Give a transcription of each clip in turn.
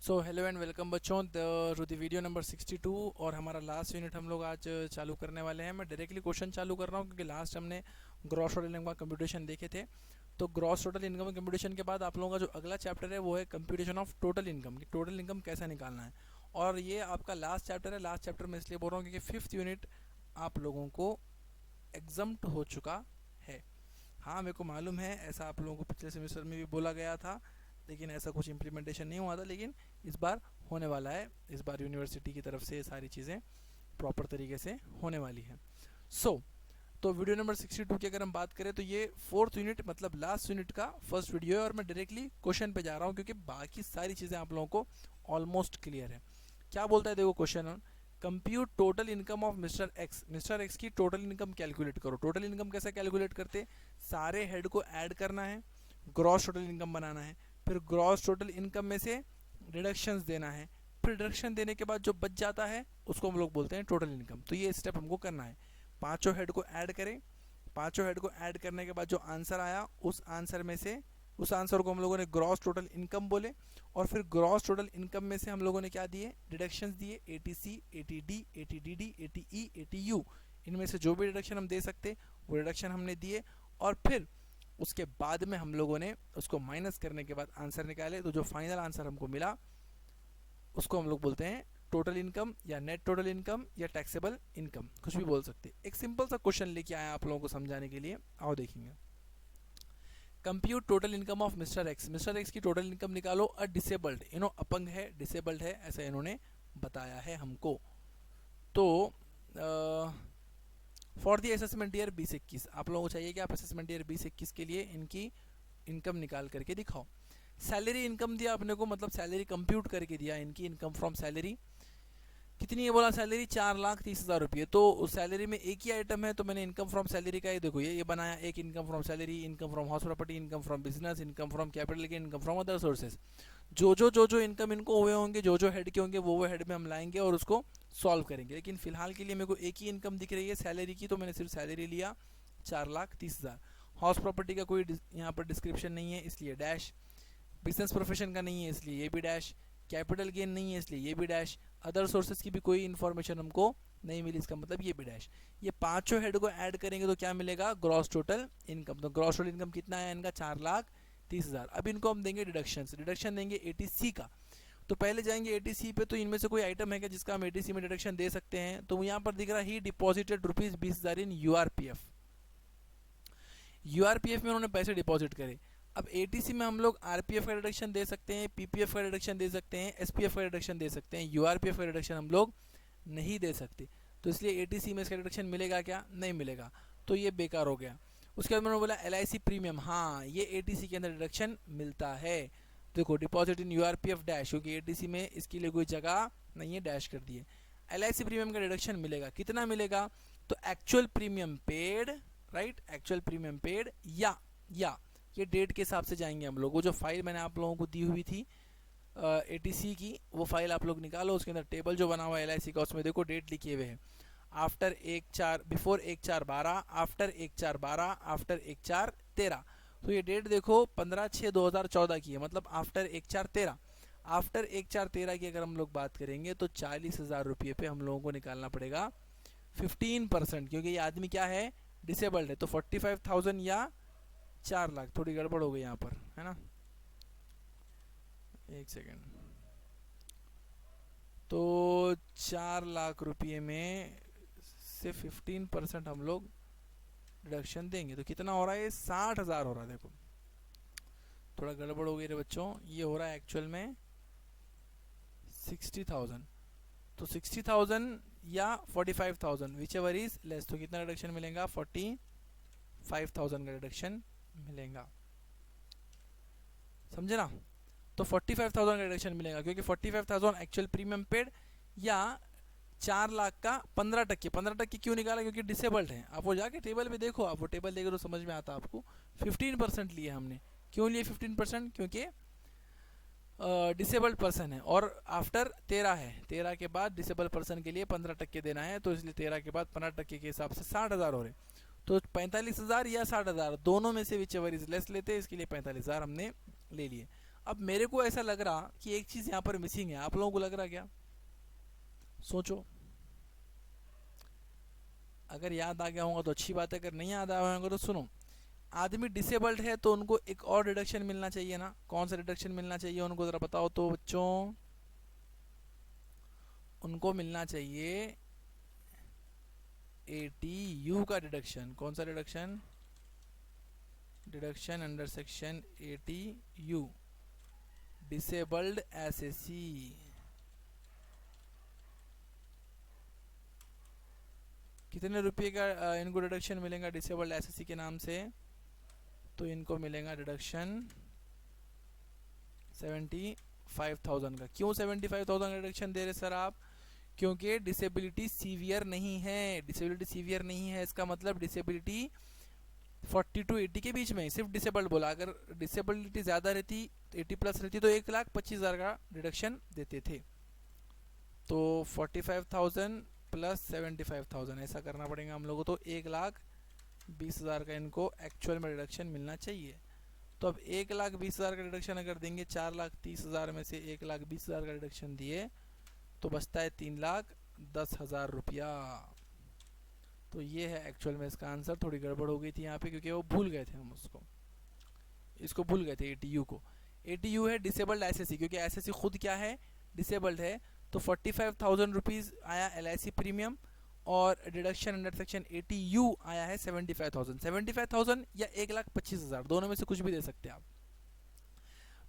So hello and welcome बच्चों to the video number 62। और हमारा लास्ट यूनिट हम लोग आज चालू करने वाले हैं। मैं डायरेक्टली क्वेश्चन चालू कर रहा हूँ क्योंकि लास्ट हमने ग्रॉस टोटल इनकम का कंप्यूटेशन देखे थे। तो ग्रॉस टोटल इनकम कंप्यूटेशन के बाद आप लोगों का जो अगला चैप्टर है वो है कंप्यूटेशन ऑफ टोटल इनकम की टोटल इनकम कैसा निकालना है। और ये आपका लास्ट चैप्टर है। लास्ट चैप्टर में इसलिए बोल रहा हूँ क्योंकि 5th यूनिट आप लोगों को एग्जम्प्ट हो चुका है। हाँ, मेरे को मालूम है, ऐसा आप लोगों को पिछले सेमेस्टर में भी बोला गया था, लेकिन ऐसा कुछ इम्प्लीमेंटेशन नहीं हुआ था। लेकिन इस बार होने वाला है। इस बार यूनिवर्सिटी की तरफ से सारी चीज़ें प्रॉपर तरीके से होने वाली है। तो वीडियो नंबर 62 की अगर हम बात करें तो ये 4th यूनिट मतलब लास्ट यूनिट का फर्स्ट वीडियो है। और मैं डायरेक्टली क्वेश्चन पे जा रहा हूँ क्योंकि बाकी सारी चीज़ें आप लोगों को ऑलमोस्ट क्लियर है। क्या बोलता है देखो question, compute total income of mister x. Mister x की टोटल इनकम कैलकुलेट करो। टोटल इनकम कैसे कैलकुलेट करते, सारे हेड को ऐड करना है, ग्रॉस टोटल इनकम बनाना है, फिर ग्रॉस टोटल इनकम में से डिडक्शंस देना है, फिर डिडक्शन देने के बाद जो बच जाता है उसको हम लोग बोलते हैं टोटल इनकम। तो ये स्टेप हमको करना है। पांचों हेड को ऐड करें, पांचों हेड को ऐड करने के बाद जो आंसर आया उस आंसर में से उस आंसर को हम लोगों ने ग्रॉस टोटल इनकम बोले। और फिर ग्रॉस टोटल इनकम में से हम लोगों ने क्या दिए, डिडक्शंस दिए, एटीसी, एटीडी, एटीडीडी, एटीई, एटीयू। इनमें से जो भी डिडक्शन हम दे सकते वो डिडक्शन हमने दिए। और फिर उसके बाद में हम लोगों ने उसको माइनस करने के बाद आंसर निकाले। तो जो फाइनल आंसर हमको मिला उसको हम लोग बोलते हैं टोटल इनकम या नेट टोटल इनकम या टैक्सेबल इनकम, कुछ भी बोल सकते। एक सिंपल सा क्वेश्चन लेके आया आप लोगों को समझाने के लिए, आओ देखेंगे। Compute total income of mister x. Mister x की टोटल इनकम निकालो। अ डिसेबल्ड, अपंग है, डिसेबल्ड है, ऐसा इन्होंने बताया है हमको। तो फॉर दी असेसमेंट ईयर 2021, आप लोगों को चाहिए कि आप असेसमेंट ईयर 2021 के लिए इनकी इनकम निकाल करके दिखाओ। सैलरी इनकम दिया अपने को, मतलब सैलरी कंप्यूट करके दिया इनकी इनकम फ्रॉम सैलरी। कितनी है बोला, सैलरी 4,30,000 रुपये। तो उस सैलरी में एक ही आइटम है तो मैंने इनकम फ्रॉम सैलरी का ये देखो ये बनाया, एक income from salary, income from house property, income from business, income from capital gain, income from other sources. जो इनकम इनको हुए होंगे, जो हेड के होंगे वो हेड में हम लाएंगे और उसको सॉल्व करेंगे। लेकिन फिलहाल के लिए मेरे को एक ही इनकम दिख रही है सैलरी की, तो मैंने सिर्फ सैलरी लिया 4,30,000। हाउस प्रॉपर्टी का कोई यहाँ पर डिस्क्रिप्शन नहीं है इसलिए डैश, बिजनेस प्रोफेशन का नहीं है इसलिए ये भी डैश, कैपिटल गेन नहीं है इसलिए ये भी डैश, अदर सोर्सेज की भी कोई इन्फॉर्मेशन हमको नहीं मिली, इसका मतलब ये भी डैश। ये पांचों हेड को ऐड करेंगे तो क्या मिलेगा, ग्रॉस टोटल इनकम। तो ग्रॉस टोटल इनकम कितना है इनका, 4,30,000। अब इनको हम देंगे डिडक्शन देंगे एटीसी का। तो पहले जाएंगे एटीसी पे, तो इनमें से कोई आइटम है क्या जिसका हम एटीसी में डिडक्शन दे सकते हैं। तो यहाँ पर दिख रहा है ही डिपॉजिटेड ₹20,000 इन यूआरपीएफ। यूआरपीएफ में उन्होंने पैसे डिपॉजिट करे। अब एटीसी में हम लोग आरपीएफ का रिडक्शन दे सकते हैं, पीपीएफ का रिडक्शन दे सकते हैं, एसपीएफ का रिडक्शन दे सकते हैं, यूआरपीएफ का रिडक्शन हम लोग नहीं दे सकते। तो इसलिए एटीसी में इसका रिडक्शन मिलेगा क्या, नहीं मिलेगा, तो ये बेकार हो गया। उसके बाद मैंने बोला एलआईसी प्रीमियम, हाँ ये एटीसी के अंदर रिडक्शन मिलता है। देखो डिपॉजिट इन यूआरपीएफ डैश, क्योंकि एटीसी में इसके लिए कोई जगह नहीं है, डैश कर दिए। एलआईसी प्रीमियम का रिडक्शन मिलेगा, कितना मिलेगा, तो actual premium paid, right, actual premium paid या ये डेट के हिसाब से जाएंगे हम लोग। वो जो फाइल मैंने आप लोगों को दी हुई थी एटीसी की, वो फाइल आप लोग निकालो, उसके अंदर टेबल जो बना हुआ है एलआईसी का, उसमें देखो डेट लिखे हुए हैं। After 1/4, before 1/4/12, after 1/4/12, after 1/4/13। तो ये डेट देखो 15/6/2014 की है, मतलब आफ्टर 1/4/13। आफ्टर 1/4/13 की अगर हम लोग बात करेंगे तो 40,000 रुपये पे हम लोगों को निकालना पड़ेगा 15%, क्योंकि ये आदमी क्या है, डिसेबल्ड है। तो 45,000 या 4 लाख, थोड़ी गड़बड़ हो गई यहाँ पर, है ना, एक सेकेंड। तो 4 लाख रुपये में से 15% हम लोग डिडक्शन देंगे तो कितना हो रहा है, ये 60,000 हो रहा है। देखो थोड़ा गड़बड़ हो गई रे बच्चों, ये हो रहा है एक्चुअल में 60,000। तो 60,000 या 45,000 विच एवर इज लेस, तो कितना रिडक्शन मिलेगा, 45,000 का रिडक्शन मिलेगा, समझे ना। तो 45,000 का रिडक्शन मिलेगा क्योंकि 45,000 एक्चुअल प्रीमियम पेड या 4 लाख का 15%। 15% क्यों निकाला, क्योंकि डिसेबल्ड है। आप वो जाके टेबल पे देखो, आप वो टेबल देखो तो समझ में आता आपको। 15% लिए हमने, क्यों लिए 15%, क्योंकि डिसेबल्ड पर्सन है और आफ्टर 13 है, 13 के बाद डिसेबल पर्सन के लिए 15% देना है, तो इसलिए 13 के बाद 15% के हिसाब से 60,000 हो रहे। तो 45,000 या 60,000 दोनों में से विच एवर इज लेस लेते हैं, इसके लिए 45,000 हमने ले लिए। अब मेरे को ऐसा लग रहा कि एक चीज़ यहाँ पर मिसिंग है, आप लोगों को लग रहा क्या? सोचो, अगर याद आ गया होगा तो अच्छी बात है, अगर नहीं याद आया होगा तो सुनो। आदमी डिसेबल्ड है तो उनको एक और रिडक्शन मिलना चाहिए ना, कौन सा रिडक्शन मिलना चाहिए उनको ज़रा बताओ तो बच्चों? उनको मिलना चाहिए ATU का डिडक्शन। कौन सा deduction? Deduction under section ATU, disabled SSC। कितने रुपये का इनको डिडक्शन मिलेगा डिसेबल्ड SSC के नाम से? तो इनको मिलेगा डिडक्शन 75,000 का। क्यों 75,000 का डिडक्शन दे रहे सर आप? क्योंकि डिसेबिलिटी सीवियर नहीं है। डिसेबिलिटी सीवियर नहीं है इसका मतलब डिसेबिलिटी 40 to 80 के बीच में, सिर्फ डिसेबल्ड बोला। अगर डिसेबिलिटी ज़्यादा रहती, 80 प्लस रहती, तो 1,25,000 का डिडक्शन देते थे। तो 45,000 प्लस 75,000 ऐसा करना पड़ेगा हम लोगों को, तो 1,20,000 का इनको एक्चुअल में डिडक्शन मिलना चाहिए। तो अब 1,20,000 का डिडक्शन अगर देंगे, 4,30,000 में से 1,20,000 का डिडक्शन दिए तो बचता है 3,10,000 रुपया। तो ये है एक्चुअल में इसका आंसर। थोड़ी गड़बड़ हो गई थी यहाँ पे क्योंकि वो भूल गए थे हम इसको भूल गए थे ATU को। ATU है डिसेबल्ड SSC, क्योंकि SSC खुद क्या है? डिसेबल्ड है। तो 45,000 रुपीज़ आया LIC प्रीमियम, और डिडक्शन अंडर सेक्शन ATU आया है 75,000। 75,000 या 1,25,000 दोनों में से कुछ भी दे सकते हैं आप।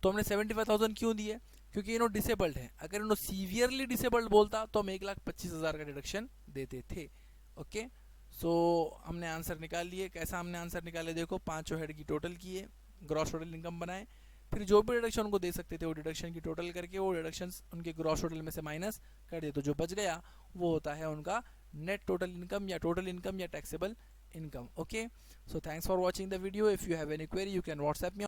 तो हमने 75,000 क्यों दिए? क्योंकि इन्हों डिसेबल्ड है। अगर इन्हों सीवियरली डिसेबल्ड बोलता तो हम 1,25,000 का डिडक्शन देते थे। ओके, सो हमने आंसर निकाल लिए। कैसा हमने आंसर निकाले देखो, पांचों हेड की टोटल किए, ग्रॉस टोटल इनकम बनाए, फिर जो भी डिडक्शन उनको दे सकते थे वो डिडक्शन की टोटल करके वो डिडक्शंस उनके ग्रॉस टोटल में से माइनस कर दिए, तो जो बच गया वो होता है उनका नेट टोटल इनकम या टोटल इनकम या taxable income. Okay, so thanks for watching the video. If you have any query you can WhatsApp me.